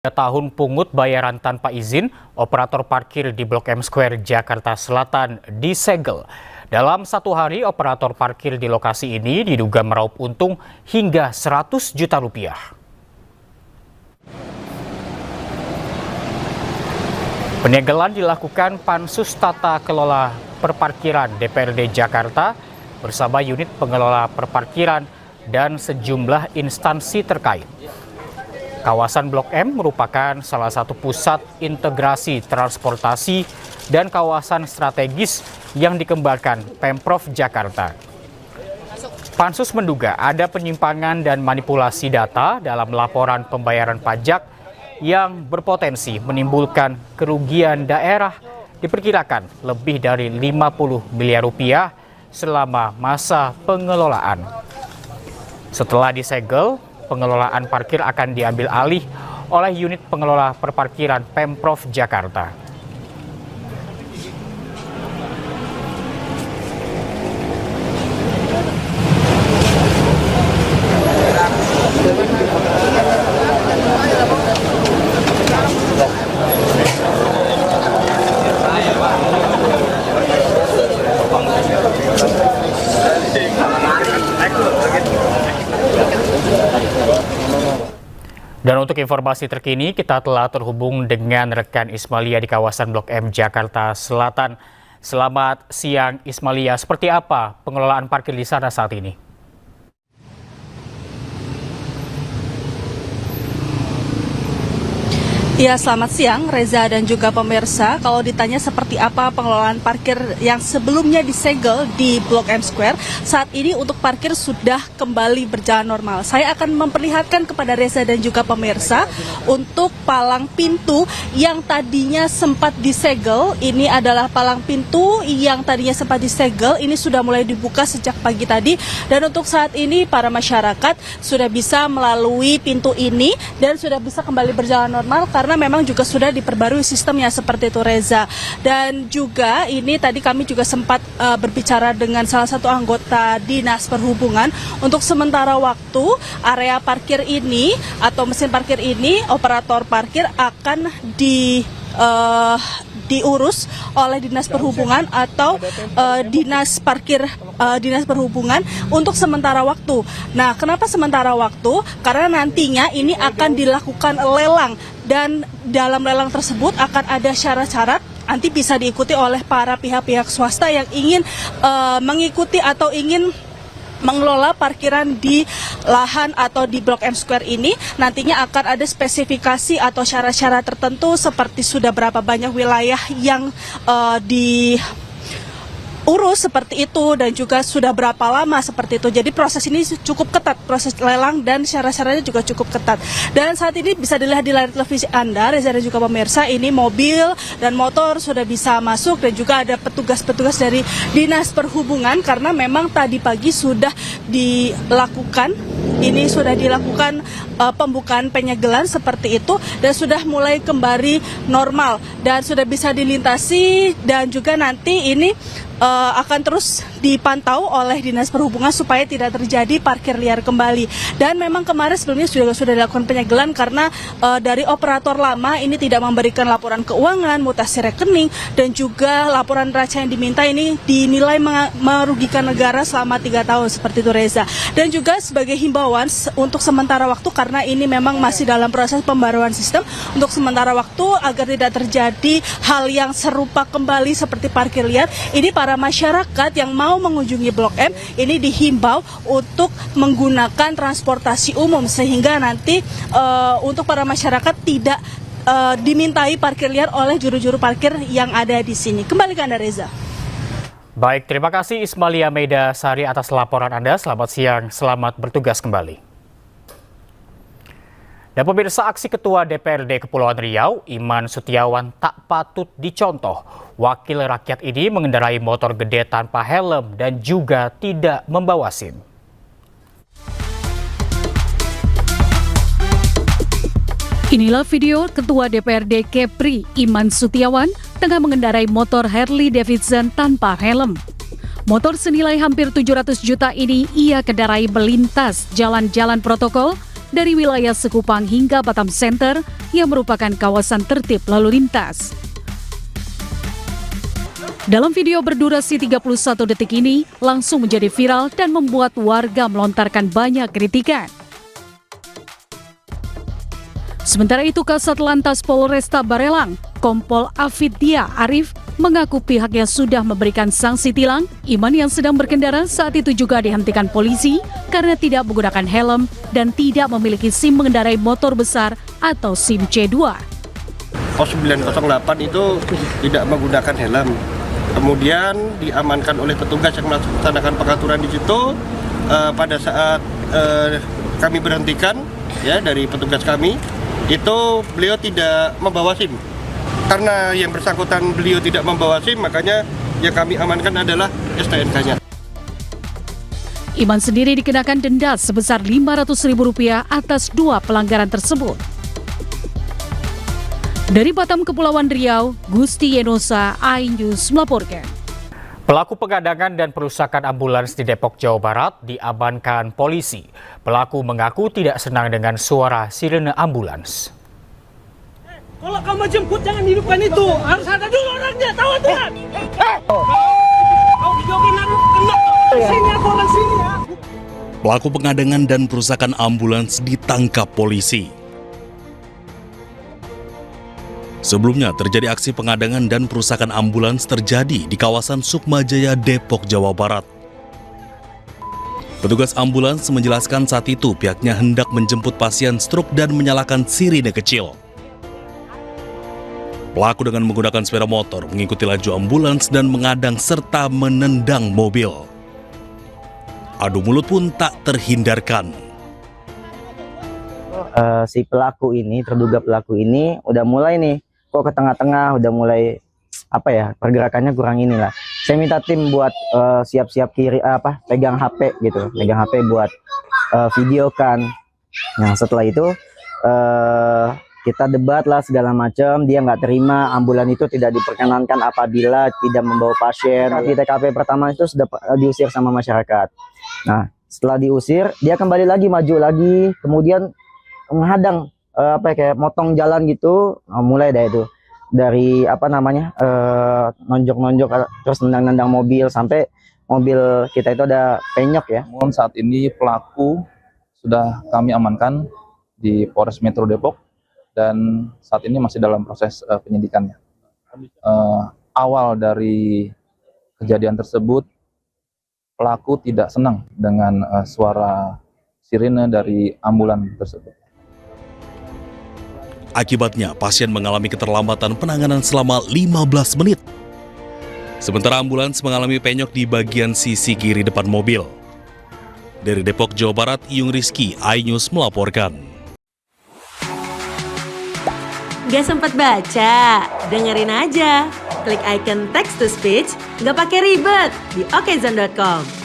Tahun pungut bayaran tanpa izin, operator parkir di Blok M Square, Jakarta Selatan disegel. Dalam satu hari, operator parkir di lokasi ini diduga meraup untung hingga 100 juta rupiah. Penyegelan dilakukan Pansus Tata Kelola Perparkiran DPRD Jakarta bersama unit pengelola perparkiran dan sejumlah instansi terkait. Kawasan Blok M merupakan salah satu pusat integrasi transportasi dan kawasan strategis yang dikembangkan Pemprov Jakarta. Pansus menduga ada penyimpangan dan manipulasi data dalam laporan pembayaran pajak yang berpotensi menimbulkan kerugian daerah diperkirakan lebih dari 50 miliar rupiah selama masa pengelolaan. Setelah disegel, pengelolaan parkir akan diambil alih oleh unit pengelola perparkiran Pemprov Jakarta. Dan untuk informasi terkini, kita telah terhubung dengan rekan Ismalia di kawasan Blok M Jakarta Selatan. Selamat siang Ismalia, seperti apa pengelolaan parkir di sana saat ini? Ya, selamat siang Reza dan juga pemirsa. Kalau ditanya seperti apa pengelolaan parkir yang sebelumnya disegel di Blok M Square, saat ini untuk parkir sudah kembali berjalan normal. Saya akan memperlihatkan kepada Reza dan juga pemirsa untuk palang pintu yang tadinya sempat disegel. Ini adalah palang pintu yang tadinya sempat disegel, ini sudah mulai dibuka sejak pagi tadi. Dan untuk saat ini para masyarakat sudah bisa melalui pintu ini dan sudah bisa kembali berjalan normal karena memang juga sudah diperbarui sistemnya seperti itu Reza. Dan juga ini tadi kami juga sempat berbicara dengan salah satu anggota Dinas Perhubungan. Untuk sementara waktu area parkir ini atau mesin parkir ini, operator parkir akan diurus oleh Dinas Perhubungan atau Dinas Perhubungan untuk sementara waktu. Nah, kenapa sementara waktu? Karena nantinya ini akan dilakukan lelang dan dalam lelang tersebut akan ada syarat-syarat nanti bisa diikuti oleh para pihak-pihak swasta yang ingin mengikuti atau ingin mengelola parkiran di lahan atau di Blok M Square ini. Nantinya akan ada spesifikasi atau syarat-syarat tertentu seperti sudah berapa banyak wilayah yang diurus seperti itu dan juga sudah berapa lama seperti itu. Jadi proses ini cukup ketat, proses lelang dan syarat-syaratnya juga cukup ketat. Dan saat ini bisa dilihat di layar televisi Anda, Reza dan juga pemirsa, ini mobil dan motor sudah bisa masuk dan juga ada petugas-petugas dari Dinas Perhubungan karena memang tadi pagi sudah dilakukan pembukaan penyegelan seperti itu dan sudah mulai kembali normal dan sudah bisa dilintasi dan juga nanti ini akan terus dipantau oleh Dinas Perhubungan supaya tidak terjadi parkir liar kembali. Dan memang kemarin sebelumnya sudah dilakukan penyegelan karena dari operator lama ini tidak memberikan laporan keuangan, mutasi rekening, dan juga laporan neraca yang diminta ini dinilai merugikan negara selama 3 tahun seperti itu Reza. Dan juga sebagai himbauan untuk sementara waktu karena ini memang masih dalam proses pembaruan sistem, untuk sementara waktu agar tidak terjadi hal yang serupa kembali seperti parkir liar, ini para masyarakat yang mau mengunjungi Blok M ini dihimbau untuk menggunakan transportasi umum sehingga nanti untuk para masyarakat tidak dimintai parkir liar oleh juru-juru parkir yang ada di sini. Kembali ke Anda Reza. Baik, terima kasih Ismalia Meida Sari atas laporan Anda. Selamat siang, selamat bertugas kembali. Dan pemirsa, aksi Ketua DPRD Kepulauan Riau, Iman Sutiawan, tak patut dicontoh. Wakil rakyat ini mengendarai motor gede tanpa helm dan juga tidak membawa SIM. Inilah video Ketua DPRD Kepri, Iman Sutiawan, tengah mengendarai motor Harley Davidson tanpa helm. Motor senilai hampir 700 juta ini ia kendarai melintas jalan-jalan protokol dari wilayah Sekupang hingga Batam Center yang merupakan kawasan tertib lalu lintas. Dalam video berdurasi 31 detik ini langsung menjadi viral dan membuat warga melontarkan banyak kritikan. Sementara itu, Kasat Lantas Polresta Barelang, Kompol Afiddia Arif, mengaku pihaknya sudah memberikan sanksi tilang Iman yang sedang berkendara saat itu juga dihentikan polisi karena tidak menggunakan helm dan tidak memiliki SIM mengendarai motor besar atau SIM C2. Pos 908 itu tidak menggunakan helm. Kemudian diamankan oleh petugas yang melaksanakan pengaturan di situ. Pada saat kami berhentikan ya dari petugas kami, itu beliau tidak membawa SIM. Karena yang bersangkutan beliau tidak membawa SIM, makanya yang kami amankan adalah STNK-nya. Iman sendiri dikenakan denda sebesar Rp500.000 atas 2 pelanggaran tersebut. Dari Batam, Kepulauan Riau, Gusti Yenosa, iNews melaporkan. Pelaku pengadangan dan perusakan ambulans di Depok, Jawa Barat diamankan polisi. Pelaku mengaku tidak senang dengan suara sirene ambulans. Kalau kamu jemput jangan hidupkan itu, harus ada dulu orangnya, tahu aturan. Kau videoin aku kena sini aku orang sini ya. Pelaku pengadangan dan perusakan ambulans ditangkap polisi. Sebelumnya terjadi aksi pengadangan dan perusakan ambulans terjadi di kawasan Sukmajaya, Depok, Jawa Barat. Petugas ambulans menjelaskan saat itu pihaknya hendak menjemput pasien stroke dan menyalakan sirine kecil. Pelaku dengan menggunakan sepeda motor mengikuti laju ambulans dan mengadang serta menendang mobil. Adu mulut pun tak terhindarkan. Si pelaku ini, terduga pelaku ini udah mulai nih, kok ke tengah-tengah, udah mulai pergerakannya kurang inilah. Saya minta tim buat siap-siap pegang HP gitu, pegang HP buat videokan. Nah setelah itu kita debat lah segala macam, dia nggak terima, ambulan itu tidak diperkenankan apabila tidak membawa pasien. Di TKP pertama itu sudah diusir sama masyarakat. Nah setelah diusir, dia kembali lagi, maju lagi, kemudian menghadang kayak motong jalan gitu. Mulai dari itu, dari nonjok-nonjok terus nendang-nendang mobil sampai mobil kita itu ada penyok ya. Namun saat ini pelaku sudah kami amankan di Polres Metro Depok dan saat ini masih dalam proses penyidikannya. Awal dari kejadian tersebut, pelaku tidak senang dengan suara sirine dari ambulan tersebut. Akibatnya, pasien mengalami keterlambatan penanganan selama 15 menit. Sementara ambulans mengalami penyok di bagian sisi kiri depan mobil. Dari Depok, Jawa Barat, Iyung Rizky, iNews melaporkan. Gak sempat baca? Dengerin aja. Klik icon text to speech, gak pakai ribet di okezone.com.